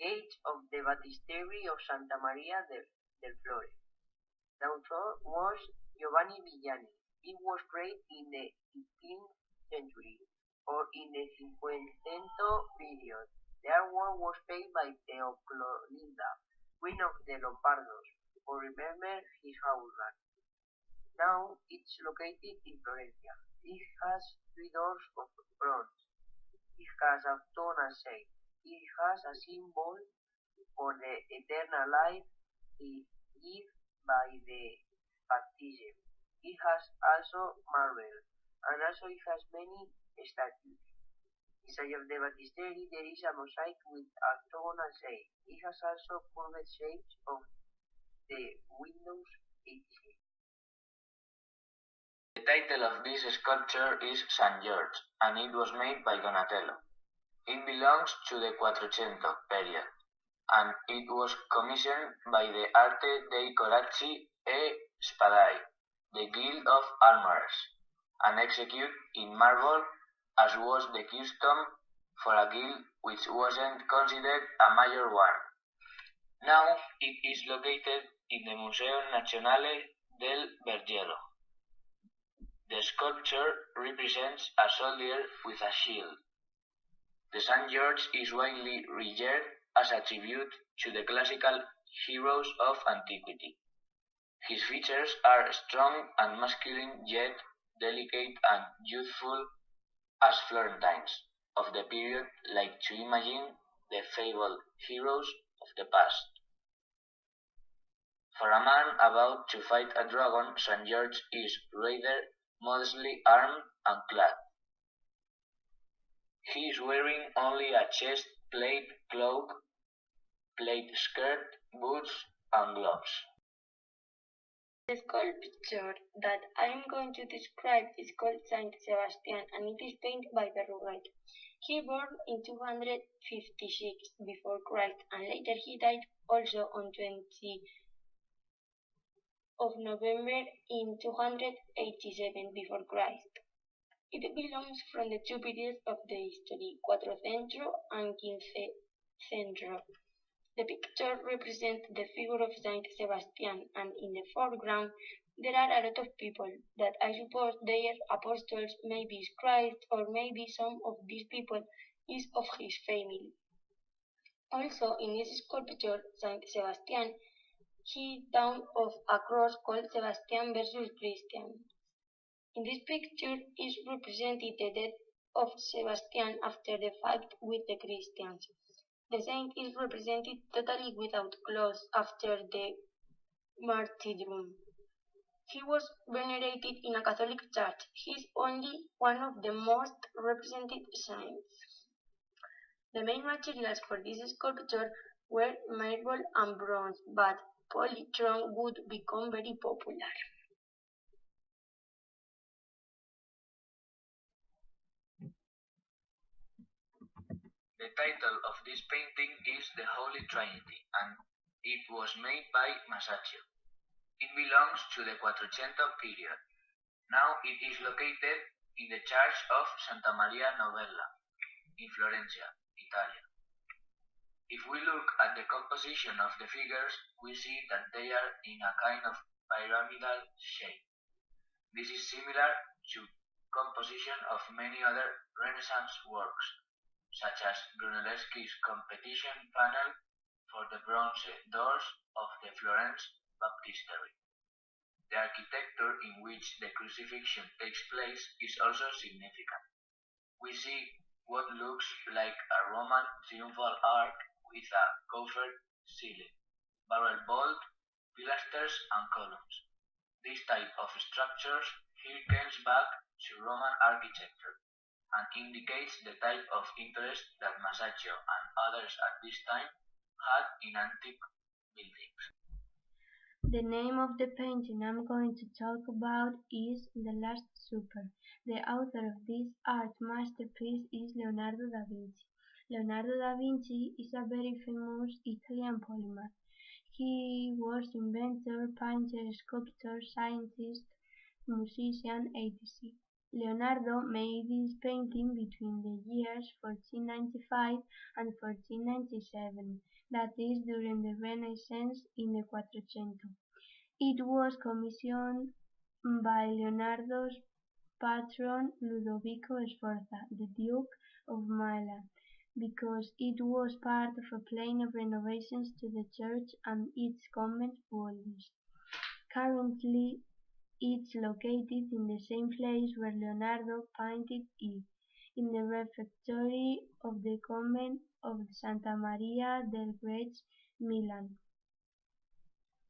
Age of the Baptistery of Santa Maria del Fiore. The author was Giovanni Villani. It was created in the 15th century or in the Cinquecento period. The artwork was paid by Teoclorinda, Queen of the Lombardos, who remembered his husband. Now it's located in Florencia. It has 3 doors of bronze. It has a stone and saint. It has a symbol for the eternal life given by the baptism. It has also marble, and also it has many statues. Inside of the baptistery there is a mosaic with a stone and saint. It has also curved shapes of the windows, etc. The title of this sculpture is St. George, and it was made by Donatello. It belongs to the Quattrocento period, and it was commissioned by the Arte dei Corazzi e Spadai, the Guild of Armorers, and executed in marble, as was the custom for a guild which wasn't considered a major one. Now it is located in the Museo Nazionale del Bergero. The sculpture represents a soldier with a shield. The St. George is widely regarded as a tribute to the classical heroes of antiquity. His features are strong and masculine, yet delicate and youthful as Florentines of the period like to imagine the fabled heroes of the past. For a man about to fight a dragon, St. George is rather modestly armed and clad. He is wearing only a chest-plate cloak, plaid skirt, boots, and gloves. The sculpture that I am going to describe is called Saint Sebastian, and it is painted by Berruguete. He born in 256 before Christ, and later he died also on 20 of November in 287 before Christ. It belongs from the 2 periods of the history, Quattrocento and Quinquecento. The picture represents the figure of Saint Sebastian, and in the foreground there are a lot of people that I suppose they are apostles, maybe Christ, or maybe some of these people is of his family. Also in this sculpture, Saint Sebastian, he is down of a cross called Sebastian versus Christian. In this picture is represented the death of Sebastian after the fight with the Christians. The saint is represented totally without clothes after the martyrdom. He was venerated in a Catholic church. He is only one of the most represented saints. The main materials for this sculpture were marble and bronze, but polychrome would become very popular. The title of this painting is The Holy Trinity, and it was made by Masaccio. It belongs to the Quattrocento period. Now it is located in the Church of Santa Maria Novella in Florencia, Italy. If we look at the composition of the figures, we see that they are in a kind of pyramidal shape. This is similar to composition of many other Renaissance works, such as Brunelleschi's competition panel for the bronze doors of the Florence baptistery. The architecture in which the crucifixion takes place is also significant. We see what looks like a Roman triumphal arch with a coffered ceiling, barrel vault, pilasters, and columns. This type of structures harkens back to Roman architecture and indicates the type of interest that Masaccio and others at this time had in antique buildings. The name of the painting I'm going to talk about is The Last Supper. The author of this art masterpiece is Leonardo da Vinci. Leonardo da Vinci is a very famous Italian polymath. He was inventor, painter, sculptor, scientist, musician, etc. Leonardo made this painting between the years 1495 and 1497, that is, during the Renaissance in the Quattrocento. It was commissioned by Leonardo's patron Ludovico Sforza, the Duke of Milan, because it was part of a plan of renovations to the church and its convent buildings. Currently, it's located in the same place where Leonardo painted it, in the refectory of the convent of Santa Maria del Grece, Milan.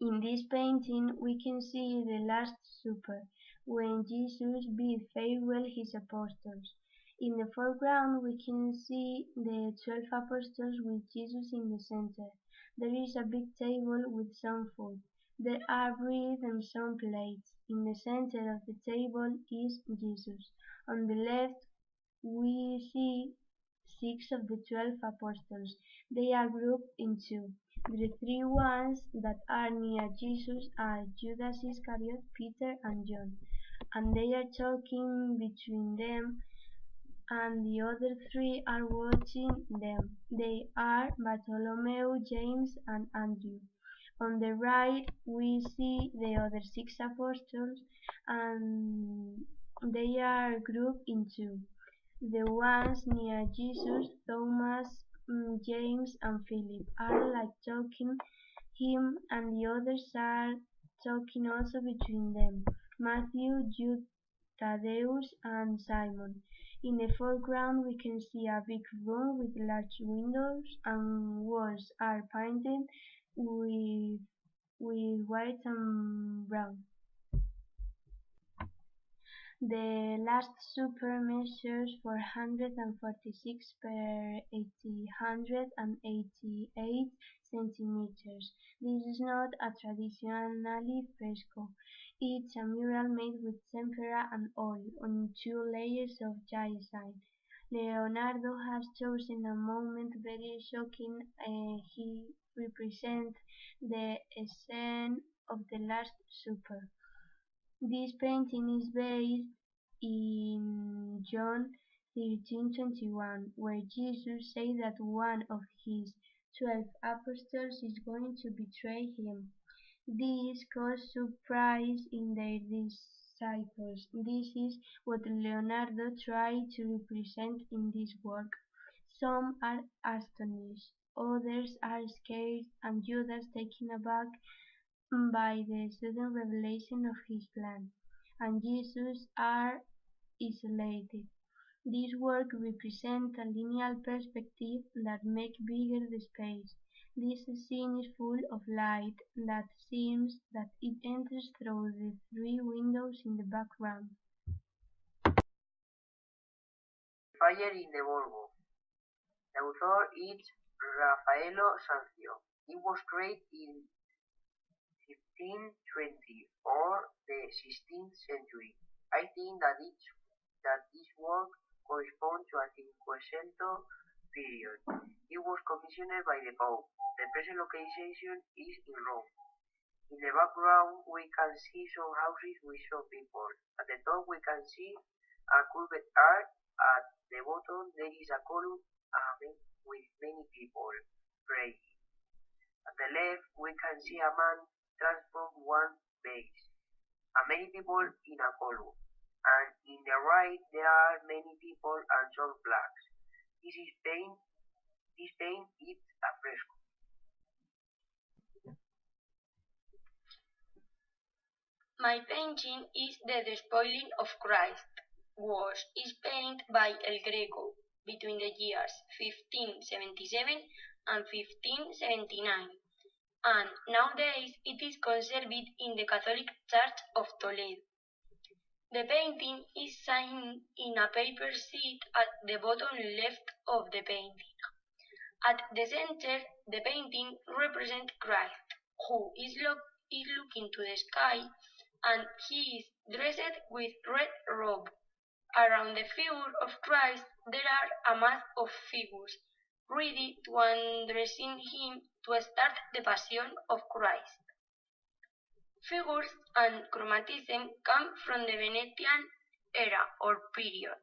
In this painting we can see the Last Supper, when Jesus bid farewell his apostles. In the foreground we can see the 12 apostles with Jesus in the center. There is a big table with some food. There are bread and some plates. In the center of the table is Jesus. On the left we see 6 of the 12 apostles. They are grouped in two. The 3 ones that are near Jesus are Judas Iscariot, Peter and John, and they are talking between them, and the other 3 are watching them. They are Bartholomew, James and Andrew. On the right we see the other 6 apostles, and they are grouped in two. The ones near Jesus, Thomas, James and Philip, are like talking him, and the others are talking also between them, Matthew, Jude, Thaddeus and Simon. In the foreground we can see a big room with large windows, and walls are painted with white and brown. The Last Supper measures 446 per 888 centimeters. This is not a traditionally fresco. It's a mural made with tempera and oil on 2 layers of giant. Leonardo has chosen a moment very shocking. He represents the scene of the Last Supper. This painting is based in John 13:21, where Jesus said that one of his 12 apostles is going to betray him. This caused surprise in their disciples. This is what Leonardo tried to represent in this work. Some are astonished, others are scared, and Judas taken aback by the sudden revelation of his plan, and Jesus are isolated. This work represents a linear perspective that makes bigger the space. This scene is full of light that seems that it enters through the 3 windows in the background. Fire in the Borgo. The author is Raffaello Sanzio. It was created in 1520 or the 16th century. I think that this work corresponds to a Cinquecento period. It was commissioned by the Pope. The present location is in Rome. In the background we can see some houses with some people. At the top we can see a curved arch. At the bottom there is a column with many people praying. At the left we can see a man transform one base, and many people in a column, and in the right there are many people and some flags. This paint is a fresco. My painting is The Despoiling of Christ. Is painted by El Greco between the years 1577 and 1579. And nowadays it is conserved in the Catholic Church of Toledo. The painting is signed in a paper sheet at the bottom left of the painting. At the center, the painting represents Christ, who is looking to the sky, and he is dressed with red robe. Around the figure of Christ there are a mass of figures, ready to undressing him to start the Passion of Christ. Figures and chromatism come from the Venetian era or period.